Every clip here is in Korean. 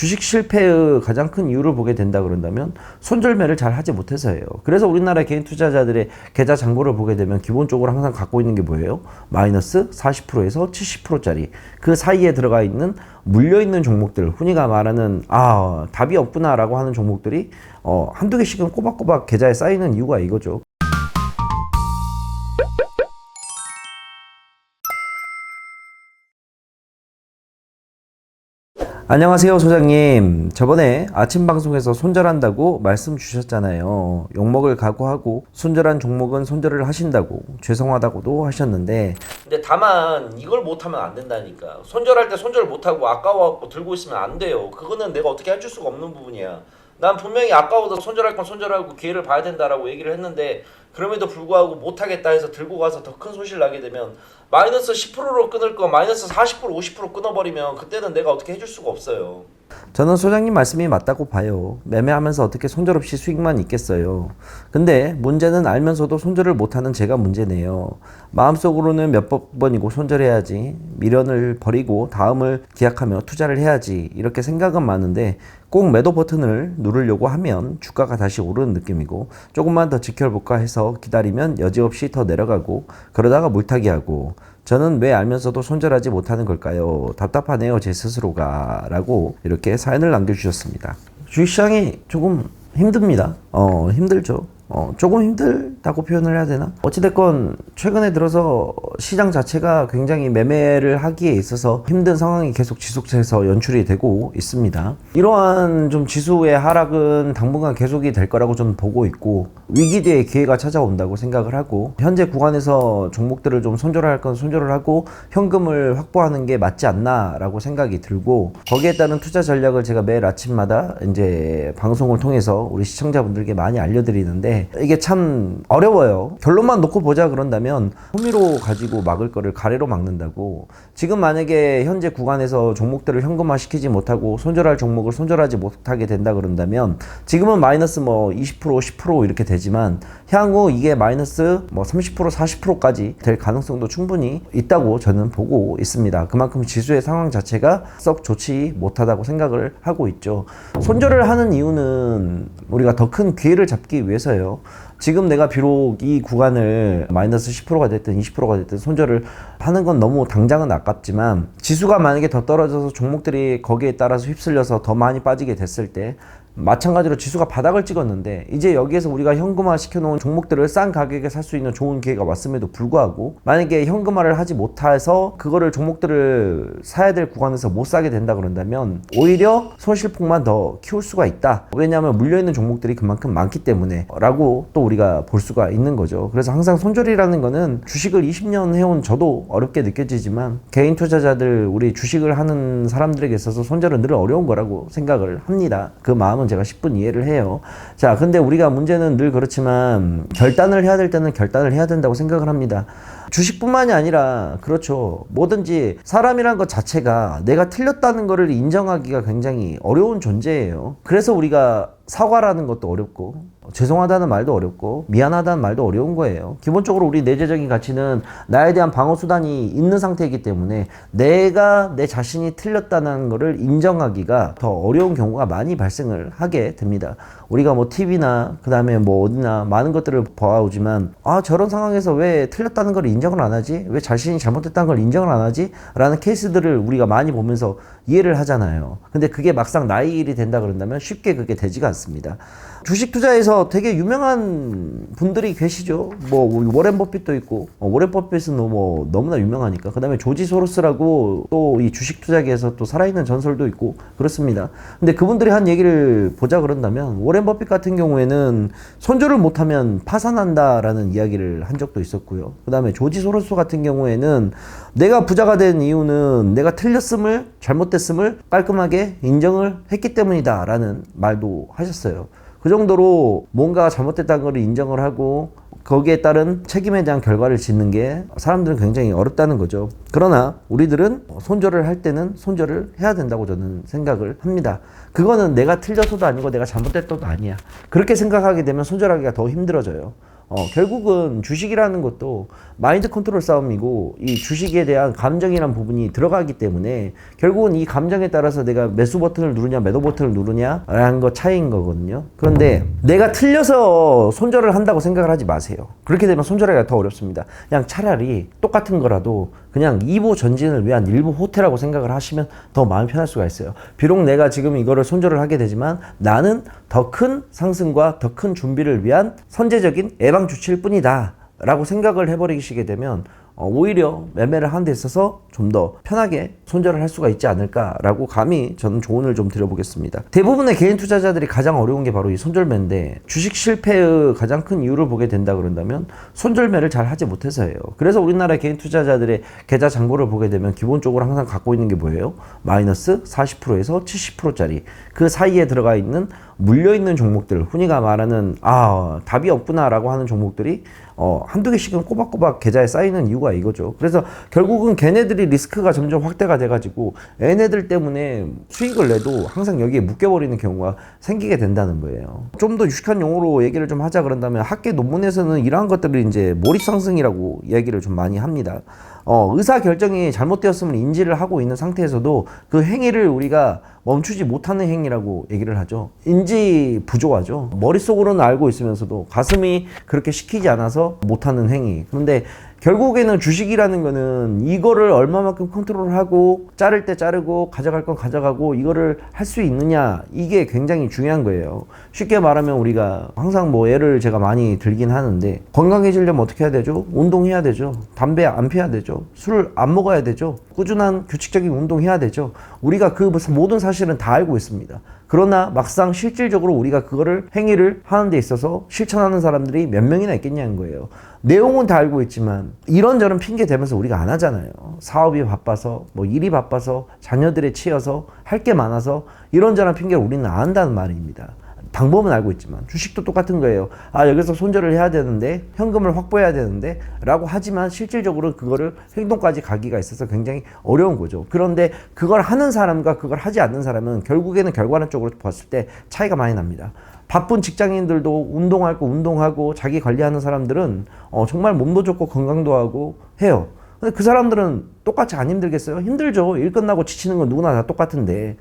주식 실패의 가장 큰 이유를 보게 된다 그런다면 손절매를 잘 하지 못해서예요. 그래서 우리나라 개인 투자자들의 계좌 잔고를 보게 되면 기본적으로 항상 갖고 있는 게 뭐예요? 마이너스 40%에서 70%짜리 그 사이에 들어가 있는 물려있는 종목들, 흔히가 말하는 답이 없구나 라고 하는 종목들이 한두 개씩은 꼬박꼬박 계좌에 쌓이는 이유가 이거죠. 안녕하세요, 소장님. 저번에 아침 방송에서 손절한다고 말씀 주셨잖아요. 욕먹을 각오하고 손절한 종목은 손절을 하신다고 죄송하다고도 하셨는데, 근데 다만 이걸 못하면 안 된다니까. 손절할 때 손절 못하고 아까워갖고 들고 있으면 안 돼요. 그거는 내가 어떻게 해줄 수가 없는 부분이야. 난 분명히 아까워도 손절할 건 손절하고 기회를 봐야 된다라고 얘기를 했는데, 그럼에도 불구하고 못하겠다 해서 들고 가서 더 큰 손실 나게 되면 마이너스 10%로 끊을 거 마이너스 40% 50% 끊어버리면 그때는 내가 어떻게 해줄 수가 없어요. 저는 소장님 말씀이 맞다고 봐요. 매매하면서 어떻게 손절 없이 수익만 있겠어요. 근데 문제는 알면서도 손절을 못하는 제가 문제네요. 마음속으로는 몇 번이고 손절해야지, 미련을 버리고 다음을 기약하며 투자를 해야지 이렇게 생각은 많은데 꼭 매도 버튼을 누르려고 하면 주가가 다시 오르는 느낌이고, 조금만 더 지켜볼까 해서 기다리면 여지없이 더 내려가고, 그러다가 물타기 하고, 저는 왜 알면서도 손절하지 못하는 걸까요? 답답하네요, 제 스스로가. 라고 이렇게 사연을 남겨주셨습니다. 주식시장이 조금 힘듭니다. 힘들죠. 조금 힘들다고 표현을 해야 되나? 어찌됐건 최근에 들어서 시장 자체가 굉장히 매매를 하기에 있어서 힘든 상황이 계속 지속돼서 연출이 되고 있습니다. 이러한 좀 지수의 하락은 당분간 계속이 될 거라고 저는 보고 있고, 위기 뒤에 기회가 찾아온다고 생각을 하고, 현재 구간에서 종목들을 좀 손절할 건 손절을 하고 현금을 확보하는 게 맞지 않나 라고 생각이 들고, 거기에 따른 투자 전략을 제가 매일 아침마다 이제 방송을 통해서 우리 시청자분들께 많이 알려드리는데, 이게 참 어려워요. 결론만 놓고 보자 그런다면 호미로 가지고 막을 거를 가래로 막는다고. 지금 만약에 현재 구간에서 종목들을 현금화 시키지 못하고 손절할 종목을 손절하지 못하게 된다 그런다면, 지금은 마이너스 20% 10% 이렇게 되지만 향후 이게 마이너스 30% 40%까지 될 가능성도 충분히 있다고 저는 보고 있습니다. 그만큼 지수의 상황 자체가 썩 좋지 못하다고 생각을 하고 있죠. 손절을 하는 이유는 우리가 더 큰 기회를 잡기 위해서예요. 지금 내가 비록 이 구간을 마이너스 10%가 됐든 20%가 됐든 손절을 하는 건 너무 당장은 아깝지만, 지수가 만약에 더 떨어져서 종목들이 거기에 따라서 휩쓸려서 더 많이 빠지게 됐을 때, 마찬가지로 지수가 바닥을 찍었는데 이제 여기에서 우리가 현금화 시켜놓은 종목들을 싼 가격에 살 수 있는 좋은 기회가 왔음에도 불구하고, 만약에 현금화를 하지 못해서 그거를 종목들을 사야 될 구간에서 못 사게 된다 그런다면 오히려 손실폭만 더 키울 수가 있다. 왜냐하면 물려있는 종목들이 그만큼 많기 때문에 라고 또 우리가 볼 수가 있는 거죠. 그래서 항상 손절이라는 거는, 주식을 20년 해온 저도 어렵게 느껴지지만 개인 투자자들, 우리 주식을 하는 사람들에게 있어서 손절은 늘 어려운 거라고 생각을 합니다. 그 마음은 제가 10분 이해를 해요. 자, 근데 우리가 문제는 늘 그렇지만 결단을 해야 될 때는 결단을 해야 된다고 생각을 합니다. 주식뿐만이 아니라 그렇죠. 뭐든지 사람이란 것 자체가 내가 틀렸다는 거를 인정하기가 굉장히 어려운 존재예요. 그래서 우리가 사과라는 것도 어렵고, 죄송하다는 말도 어렵고, 미안하다는 말도 어려운 거예요. 기본적으로 우리 내재적인 가치는 나에 대한 방어 수단이 있는 상태이기 때문에 내가 내 자신이 틀렸다는 거를 인정하기가 더 어려운 경우가 많이 발생을 하게 됩니다. 우리가 TV나 그 다음에 어디나 많은 것들을 봐오지만, 저런 상황에서 왜 틀렸다는 걸 인정을 안 하지? 왜 자신이 잘못했다는 걸 인정을 안 하지? 라는 케이스들을 우리가 많이 보면서 이해를 하잖아요. 근데 그게 막상 나의 일이 된다 그런다면 쉽게 그게 되지가 않습니다. 주식 투자에서 되게 유명한 분들이 계시죠. 워렌 버핏도 있고, 워렌 버핏은 너무나 유명하니까. 그 다음에 조지 소로스라고 또 이 주식 투자계에서 또 살아있는 전설도 있고 그렇습니다. 근데 그분들이 한 얘기를 보자 그런다면, 워렌 버핏 같은 경우에는 손절을 못하면 파산한다라는 이야기를 한 적도 있었고요. 그 다음에 조지 소로스 같은 경우에는 내가 부자가 된 이유는 내가 틀렸음을, 잘못됐음을 깔끔하게 인정을 했기 때문이다 라는 말도 하셨어요. 그 정도로 뭔가 잘못됐다는 걸 인정을 하고 거기에 따른 책임에 대한 결과를 짓는 게 사람들은 굉장히 어렵다는 거죠. 그러나 우리들은 손절을 할 때는 손절을 해야 된다고 저는 생각을 합니다. 그거는 내가 틀려서도 아니고 내가 잘못됐다도 아니야. 그렇게 생각하게 되면 손절하기가 더 힘들어져요. 결국은 주식이라는 것도 마인드 컨트롤 싸움이고 이 주식에 대한 감정이란 부분이 들어가기 때문에 결국은 이 감정에 따라서 내가 매수 버튼을 누르냐 매도 버튼을 누르냐라는 거 차이인 거거든요. 그런데 내가 틀려서 손절을 한다고 생각을 하지 마세요. 그렇게 되면 손절하기가 더 어렵습니다. 그냥 차라리 똑같은 거라도 그냥 2보 전진을 위한 1보 호태라고 생각을 하시면 더 마음이 편할 수가 있어요. 비록 내가 지금 이거를 손절을 하게 되지만 나는 더 큰 상승과 더 큰 준비를 위한 선제적인 예방 조치일 뿐이다 라고 생각을 해버리시게 되면 오히려 매매를 하는 데 있어서 좀 더 편하게 손절을 할 수가 있지 않을까라고 감히 저는 조언을 좀 드려보겠습니다. 대부분의 개인 투자자들이 가장 어려운 게 바로 이 손절매인데 주식 실패의 가장 큰 이유를 보게 된다 그런다면 손절매를 잘 하지 못해서예요. 그래서 우리나라 개인 투자자들의 계좌 잔고를 보게 되면 기본적으로 항상 갖고 있는 게 뭐예요? 마이너스 40%에서 70%짜리 그 사이에 들어가 있는 물려있는 종목들, 흔히가 말하는 답이 없구나 라고 하는 종목들이 한두 개씩은 꼬박꼬박 계좌에 쌓이는 이유가 이거죠. 그래서 결국은 걔네들이 리스크가 점점 확대가 돼가지고 얘네들 때문에 수익을 내도 항상 여기에 묶여버리는 경우가 생기게 된다는 거예요. 좀 더 유식한 용어로 얘기를 좀 하자 그런다면 학계 논문에서는 이러한 것들을 이제 몰입상승이라고 얘기를 좀 많이 합니다. 의사 결정이 잘못되었음을 인지를 하고 있는 상태에서도 그 행위를 우리가 멈추지 못하는 행위라고 얘기를 하죠. 인지 부조화죠. 머릿속으로는 알고 있으면서도 가슴이 그렇게 시키지 않아서 못하는 행위. 그런데 결국에는 주식이라는 거는 이거를 얼마만큼 컨트롤하고 자를 때 자르고 가져갈 건 가져가고 이거를 할 수 있느냐, 이게 굉장히 중요한 거예요. 쉽게 말하면 우리가 항상 뭐 예를 제가 많이 들긴 하는데 건강해지려면 어떻게 해야 되죠? 운동해야 되죠. 담배 안 피워야 되죠. 술 안 먹어야 되죠. 꾸준한 규칙적인 운동해야 되죠. 우리가 그 모든 사실은 다 알고 있습니다. 그러나 막상 실질적으로 우리가 그거를 행위를 하는 데 있어서 실천하는 사람들이 몇 명이나 있겠냐는 거예요. 내용은 다 알고 있지만 이런저런 핑계 대면서 우리가 안 하잖아요. 사업이 바빠서, 뭐 일이 바빠서, 자녀들에 치여서, 할 게 많아서 이런저런 핑계를 우리는 안 한다는 말입니다. 방법은 알고 있지만 주식도 똑같은 거예요. 여기서 손절을 해야 되는데, 현금을 확보해야 되는데 라고 하지만 실질적으로 그거를 행동까지 가기가 있어서 굉장히 어려운 거죠. 그런데 그걸 하는 사람과 그걸 하지 않는 사람은 결국에는 결과론적으로 봤을 때 차이가 많이 납니다. 바쁜 직장인들도 운동할 거 운동하고 자기 관리하는 사람들은 정말 몸도 좋고 건강도 하고 해요. 근데 그 사람들은 똑같이 안 힘들겠어요? 힘들죠. 일 끝나고 지치는 건 누구나 다 똑같은데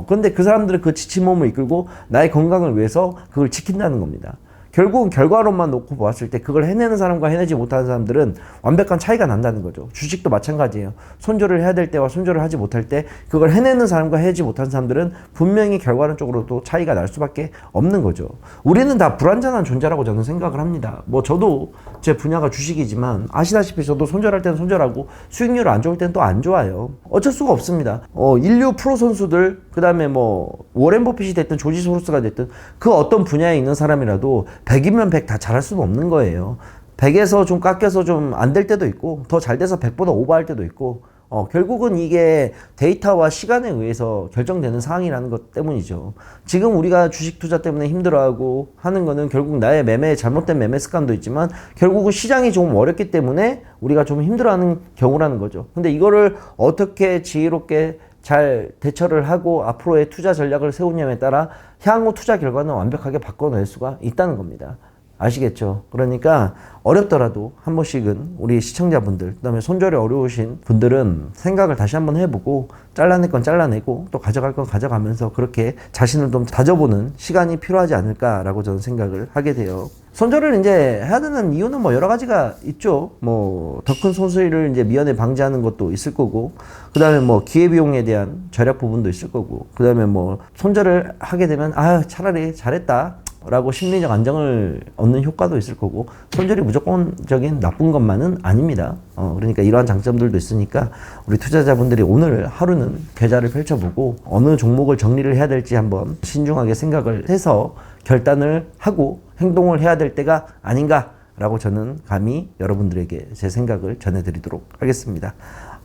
그런데 그 사람들은 그 지친 몸을 이끌고 나의 건강을 위해서 그걸 지킨다는 겁니다. 결국은 결과론만 놓고 보았을 때 그걸 해내는 사람과 해내지 못하는 사람들은 완벽한 차이가 난다는 거죠. 주식도 마찬가지예요. 손절을 해야 될 때와 손절을 하지 못할 때 그걸 해내는 사람과 해내지 못하는 사람들은 분명히 결과론적으로도 차이가 날 수밖에 없는 거죠. 우리는 다 불완전한 존재라고 저는 생각을 합니다. 뭐 저도 제 분야가 주식이지만 아시다시피 저도 손절할 때는 손절하고 수익률 안 좋을 때는 또 안 좋아요. 어쩔 수가 없습니다. 인류 프로 선수들, 그 다음에 뭐 워렌 버핏이 됐든 조지 소로스가 됐든 그 어떤 분야에 있는 사람이라도 100이면 100 다 잘할 수는 없는 거예요. 100에서 좀 깎여서 좀 안 될 때도 있고 더 잘 돼서 100보다 오버할 때도 있고 결국은 이게 데이터와 시간에 의해서 결정되는 상황이라는 것 때문이죠. 지금 우리가 주식 투자 때문에 힘들어하고 하는 거는 결국 나의 잘못된 매매 습관도 있지만 결국은 시장이 좀 어렵기 때문에 우리가 좀 힘들어하는 경우라는 거죠. 근데 이거를 어떻게 지혜롭게 잘 대처를 하고 앞으로의 투자 전략을 세우냐에 따라 향후 투자 결과는 완벽하게 바꿔낼 수가 있다는 겁니다. 아시겠죠? 그러니까 어렵더라도 한 번씩은 우리 시청자분들, 그 다음에 손절이 어려우신 분들은 생각을 다시 한번 해보고 잘라낼 건 잘라내고 또 가져갈 건 가져가면서 그렇게 자신을 좀 다져보는 시간이 필요하지 않을까라고 저는 생각을 하게 돼요. 손절을 이제 해야 되는 이유는 뭐 여러 가지가 있죠. 뭐 더 큰 손실을 이제 미연에 방지하는 것도 있을 거고, 그 다음에 뭐 기회비용에 대한 절약 부분도 있을 거고, 그 다음에 뭐 손절을 하게 되면 차라리 잘했다 라고 심리적 안정을 얻는 효과도 있을 거고, 손절이 무조건적인 나쁜 것만은 아닙니다. 그러니까 이러한 장점들도 있으니까 우리 투자자분들이 오늘 하루는 계좌를 펼쳐보고 어느 종목을 정리를 해야 될지 한번 신중하게 생각을 해서 결단을 하고 행동을 해야 될 때가 아닌가 라고 저는 감히 여러분들에게 제 생각을 전해드리도록 하겠습니다.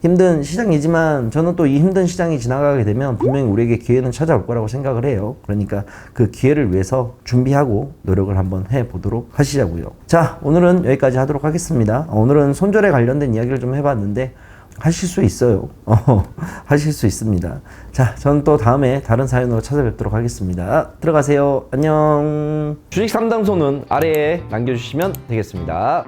힘든 시장이지만 저는 또 이 힘든 시장이 지나가게 되면 분명히 우리에게 기회는 찾아올 거라고 생각을 해요. 그러니까 그 기회를 위해서 준비하고 노력을 한번 해보도록 하시자고요. 자, 오늘은 여기까지 하도록 하겠습니다. 오늘은 손절에 관련된 이야기를 좀 해봤는데 하실 수 있어요. 하실 수 있습니다. 자, 저는 또 다음에 다른 사연으로 찾아뵙도록 하겠습니다. 들어가세요. 안녕. 주식 상담소는 아래에 남겨주시면 되겠습니다.